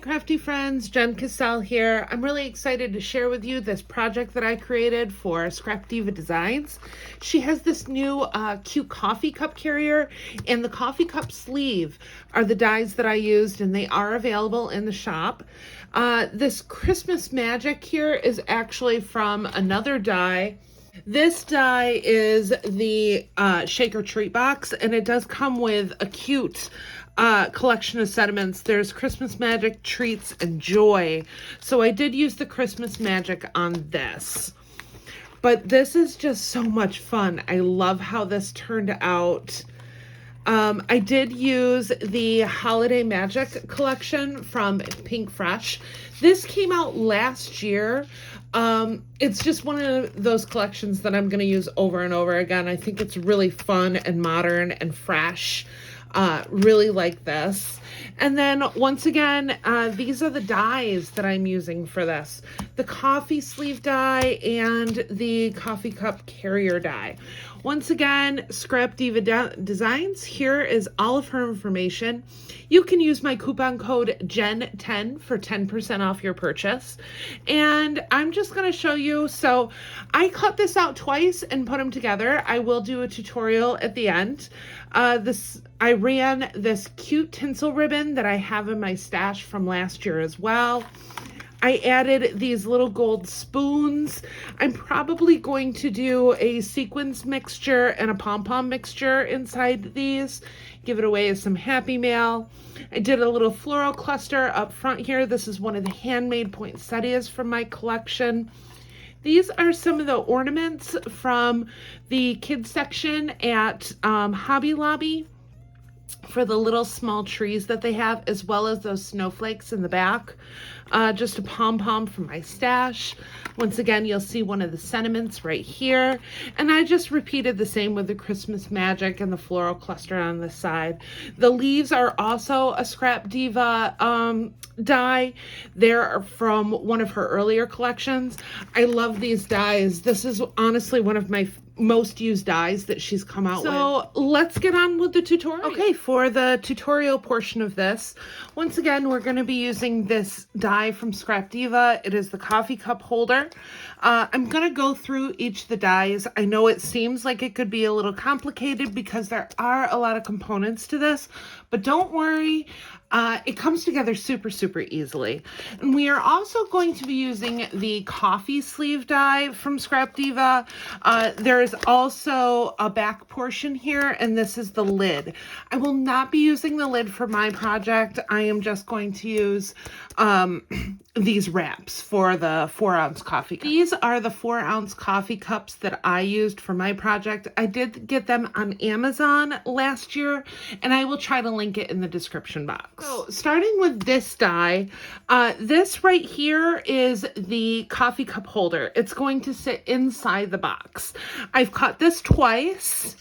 crafty friends, Jen Cassell here. I'm really excited to share with you this project that I created for Scrapdiva Designs. She has this new cute coffee cup carrier, and the coffee cup sleeve are the dies that I used, and they are available in the shop. This Christmas magic here is actually from another die. This die is the shaker treat box, and it does come with a cute collection of sentiments. There's Christmas magic, treats, and joy. So I did use the Christmas magic on this. But this is just so much fun. I love how this turned out. I did use the Holiday Magic collection from Pink Fresh. This came out last year. It's just one of those collections that I'm going to use over and over again. I think it's really fun and modern and fresh. Really like this. And then once again, these are the dies that I'm using for this. The coffee sleeve die and the coffee cup carrier die. Once again, Scrapdiva Designs, here is all of her information. You can use my coupon code JEN10 for 10% off your purchase. And I'm just going to show you, so I cut this out twice and put them together. I will do a tutorial at the end. I ran this cute tinsel ribbon that I have in my stash from last year as well. I added these little gold spoons. I'm probably going to do a sequins mixture and a pom-pom mixture inside these. Give it away as some happy mail. I did a little floral cluster up front here. This is one of the handmade poinsettias from my collection. These are some of the ornaments from the kids section at Hobby Lobby for the little small trees that they have, as well as those snowflakes in the back. Just a pom-pom from my stash. Once again, you'll see one of the sentiments right here. And I just repeated the same with the Christmas magic and the floral cluster on the side. The leaves are also a Scrapdiva die. They're from one of her earlier collections. I love these dies. This is honestly one of my most used dies that she's come out with. So let's get on with the tutorial. Okay, for the tutorial portion of this, once again, we're going to be using this die from Scrapdiva. It is the coffee cup holder. I'm going to go through each of the dies. I know it seems like it could be a little complicated because there are a lot of components to this, but don't worry. It comes together super, super easily. And we are also going to be using the coffee sleeve die from Scrapdiva. There is also a back portion here, and this is the lid. I will not be using the lid for my project. I am just going to use these wraps for the 4-ounce coffee cup. These are the 4-ounce coffee cups that I used for my project. I did get them on Amazon last year, and I will try to link it in the description box. So starting with this die, this right here is the coffee cup holder. It's going to sit inside the box. I've cut this twice,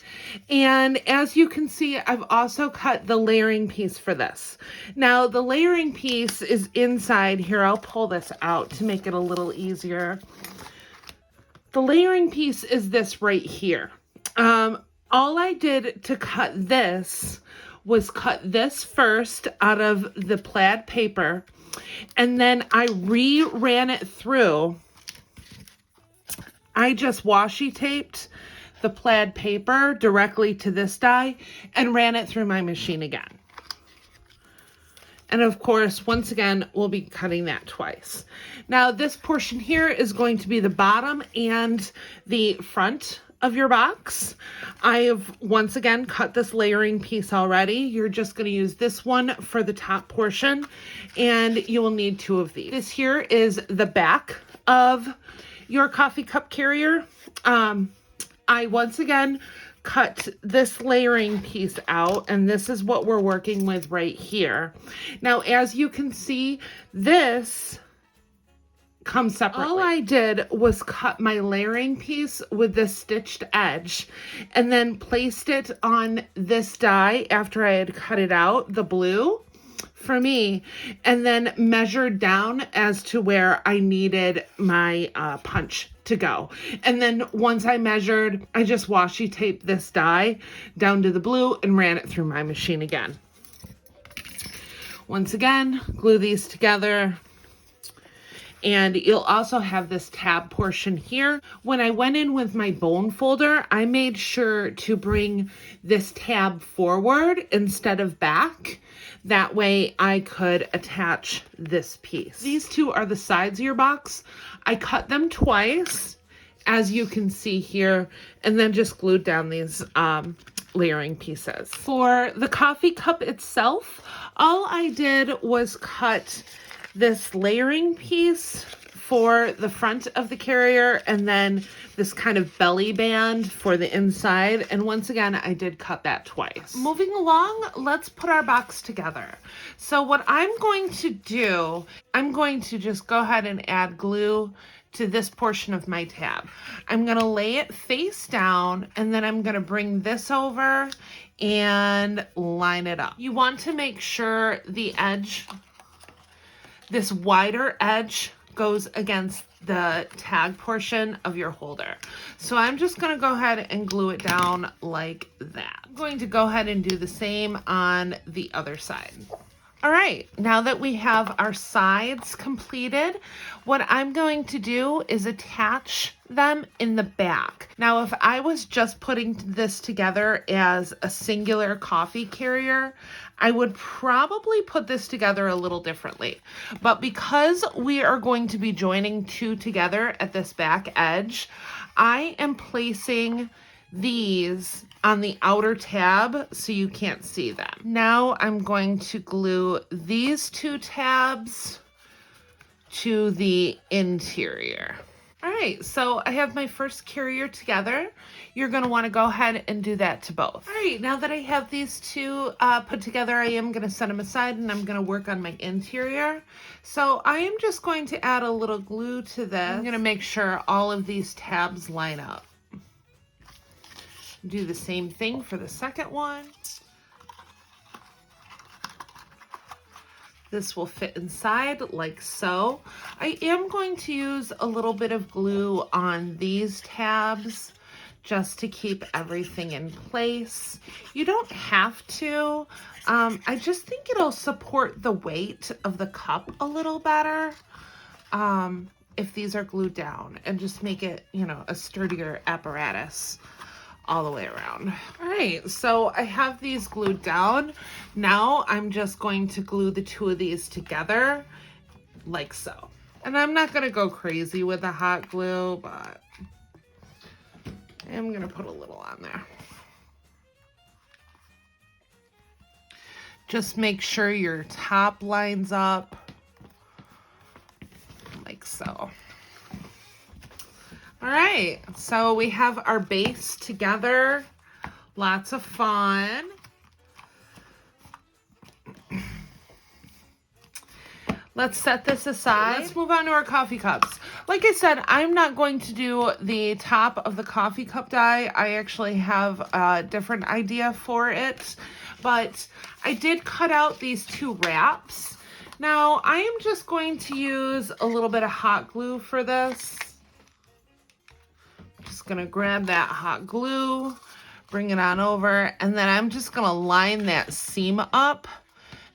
and as you can see, I've also cut the layering piece for this. Now, the layering piece is inside here. I'll pull this out to make it a little easier. The layering piece is this right here. All I did to cut this was cut this first out of the plaid paper, and then I ran it through. I just washi taped the plaid paper directly to this die and ran it through my machine again. And of course, once again, we'll be cutting that twice. Now, this portion here is going to be the bottom and the front of your box. I have once again cut this layering piece already. You're just going to use this one for the top portion, and you will need 2 of these. This here is the back of your coffee cup carrier. I once again cut this layering piece out, and this is what we're working with right here. Now, as you can see, this comes separately. All I did was cut my layering piece with this stitched edge and then placed it on this die after I had cut it out, the blue for me, and then measured down as to where I needed my punch to go. And then once I measured, I just washi taped this die down to the blue and ran it through my machine again. Once again, glue these together. And you'll also have this tab portion here. When I went in with my bone folder, I made sure to bring this tab forward instead of back. That way I could attach this piece. These two are the sides of your box. I cut them twice, as you can see here, and then just glued down these layering pieces. For the coffee cup itself, all I did was cut this layering piece for the front of the carrier and then this kind of belly band for the inside. And once again, I did cut that twice. Moving along, let's put our box together. So what I'm going to do, I'm going to just go ahead and add glue to this portion of my tab. I'm gonna lay it face down and then I'm gonna bring this over and line it up. You want to make sure the edge, this wider edge, goes against the tag portion of your holder. So I'm just gonna go ahead and glue it down like that. I'm going to go ahead and do the same on the other side. All right, now that we have our sides completed, what I'm going to do is attach them in the back. Now, if I was just putting this together as a singular coffee carrier, I would probably put this together a little differently. But because we are going to be joining two together at this back edge, I am placing these on the outer tab so you can't see them. Now I'm going to glue these two tabs to the interior. All right, so I have my first carrier together. You're gonna wanna go ahead and do that to both. All right, now that I have these two put together, I am gonna set them aside and I'm gonna work on my interior. So I am just going to add a little glue to this. I'm gonna make sure all of these tabs line up. Do the same thing for the second one. This will fit inside like so. I am going to use a little bit of glue on these tabs just to keep everything in place. You don't have to. I just think it'll support the weight of the cup a little better if these are glued down and just make it, you know, a sturdier apparatus all the way around. All right, so I have these glued down. Now I'm just going to glue the two of these together like so. And I'm not gonna go crazy with the hot glue, but I'm gonna put a little on there. Just make sure your top lines up like so. All right, so we have our base together. Lots of fun. Let's set this aside. Let's move on to our coffee cups. Like I said, I'm not going to do the top of the coffee cup die. I actually have a different idea for it, but I did cut out these two wraps. Now, I am just going to use a little bit of hot glue for this. Just gonna grab that hot glue, bring it on over, and then I'm just gonna line that seam up.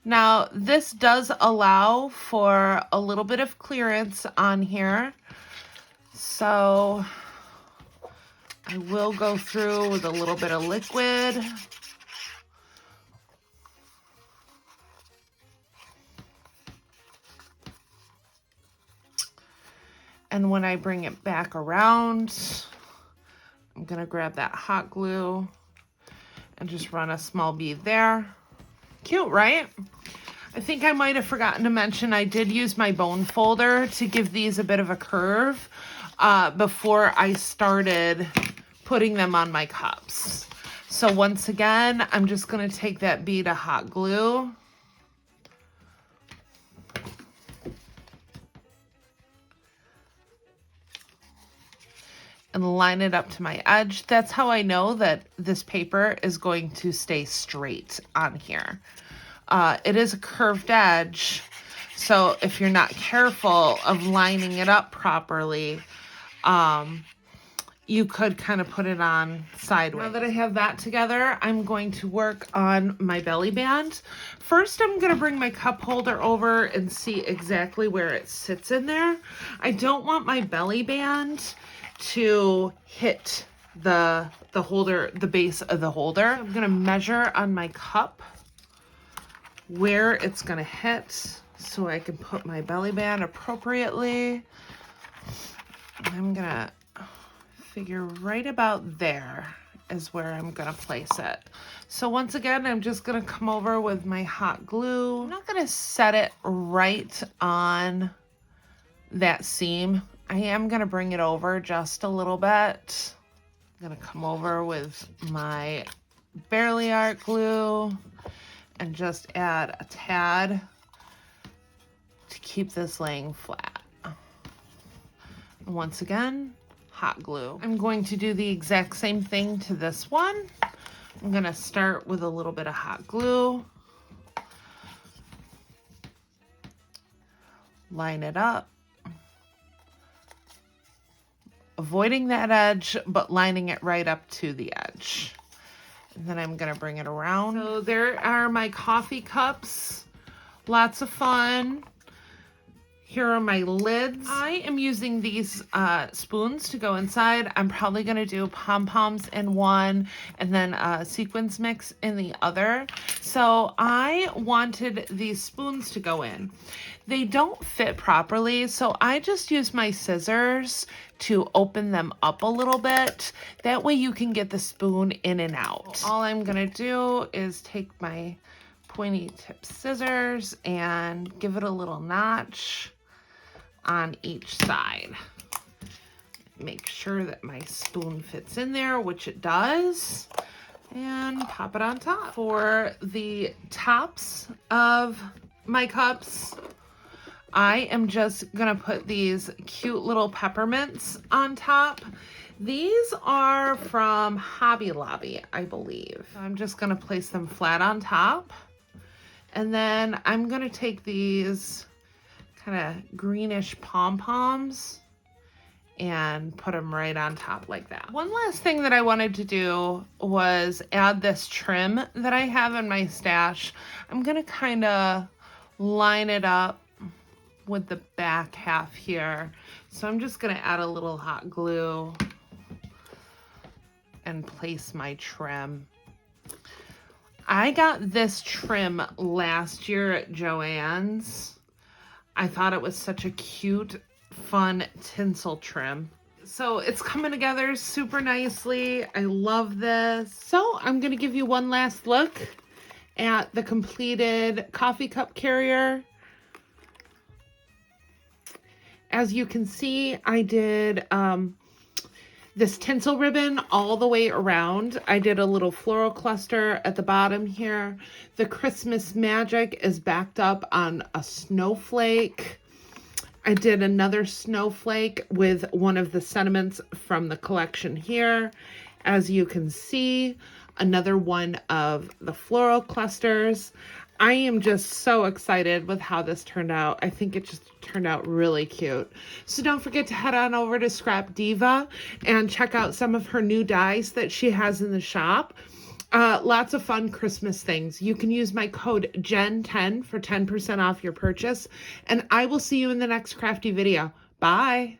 Now, this does allow for a little bit of clearance on here, so I will go through with a little bit of liquid. And when I bring it back around, I'm gonna grab that hot glue and just run a small bead there. Cute, right? I think I might have forgotten to mention I did use my bone folder to give these a bit of a curve before I started putting them on my cups. So once again, I'm just gonna take that bead of hot glue and line it up to my edge. That's how I know that this paper is going to stay straight on here. It is a curved edge, so if you're not careful of lining it up properly, you could kind of put it on sideways. Now that I have that together, I'm going to work on my belly band. First, I'm going to bring my cup holder over and see exactly where it sits in there. I don't want my belly band to hit the holder, the base of the holder. I'm going to measure on my cup where it's going to hit so I can put my belly band appropriately. I'm going to figure right about there is where I'm gonna place it. So once again, I'm just gonna come over with my hot glue. I'm not gonna set it right on that seam. I am gonna bring it over just a little bit. I'm gonna come over with my Barely Art glue and just add a tad to keep this laying flat. Once again, hot glue. I'm going to do the exact same thing to this one. I'm going to start with a little bit of hot glue. Line it up. Avoiding that edge, but lining it right up to the edge. And then I'm going to bring it around. So there are my coffee cups. Lots of fun. Here are my lids. I am using these spoons to go inside. I'm probably going to do pom-poms in one and then sequins mix in the other. So I wanted these spoons to go in. They don't fit properly, so I just use my scissors to open them up a little bit. That way you can get the spoon in and out. All I'm going to do is take my pointy tip scissors and give it a little notch on each side. Make sure that my spoon fits in there, which it does, and pop it on top. For the tops of my cups, I am just gonna put these cute little peppermints on top. These are from Hobby Lobby, I believe. I'm just gonna place them flat on top, and then I'm gonna take these kind of greenish pom-poms and put them right on top like that. One last thing that I wanted to do was add this trim that I have in my stash. I'm gonna kind of line it up with the back half here. So I'm just gonna add a little hot glue and place my trim. I got this trim last year at Joann's. I thought it was such a cute, fun tinsel trim. So it's coming together super nicely. I love this. So I'm gonna give you one last look at the completed coffee cup carrier. As you can see, I did this tinsel ribbon all the way around. I did a little floral cluster at the bottom here. The Christmas magic is backed up on a snowflake. I did another snowflake with one of the sentiments from the collection here. As you can see, another one of the floral clusters. I am just so excited with how this turned out. I think it just turned out really cute. So don't forget to head on over to Scrapdiva and check out some of her new dies that she has in the shop. Lots of fun Christmas things. You can use my code JEN10 for 10% off your purchase. And I will see you in the next crafty video. Bye.